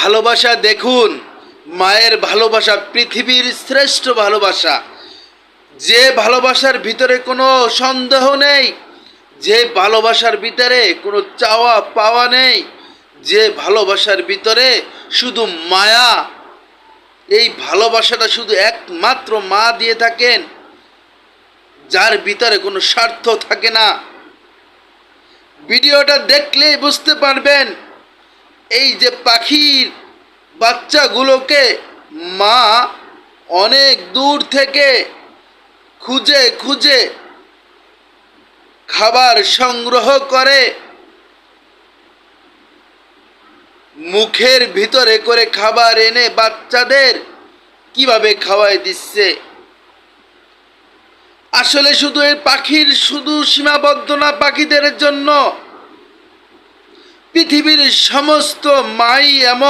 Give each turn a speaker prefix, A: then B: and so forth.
A: ভালোবাসা দেখুন, মায়ের ভালোবাসা পৃথিবীর শ্রেষ্ঠ ভালোবাসা। যে ভালোবাসার ভিতরে কোনো সন্দেহ নেই, যে ভালোবাসার ভিতরে কোনো চাওয়া পাওয়া নেই, যে ভালোবাসার ভিতরে শুধু মায়া, এই ভালোবাসাটা শুধু একমাত্র মা দিয়ে থাকেন, যার ভিতরে কোনো স্বার্থ থাকে না। ভিডিওটা দেখলেই বুঝতে পারবেন এই যে পাখির বাচ্চাগুলোকে মা অনেক দূর থেকে খুঁজে খুঁজে খাবার সংগ্রহ করে মুখের ভিতরে করে খাবার এনে বাচ্চাদের কিভাবে খাওয়াই দিচ্ছে। আসলে শুধু এই পাখির শুধু সীমাবদ্ধ না পাখিদের জন্য, পৃথিবীর সমস্ত মাই এমন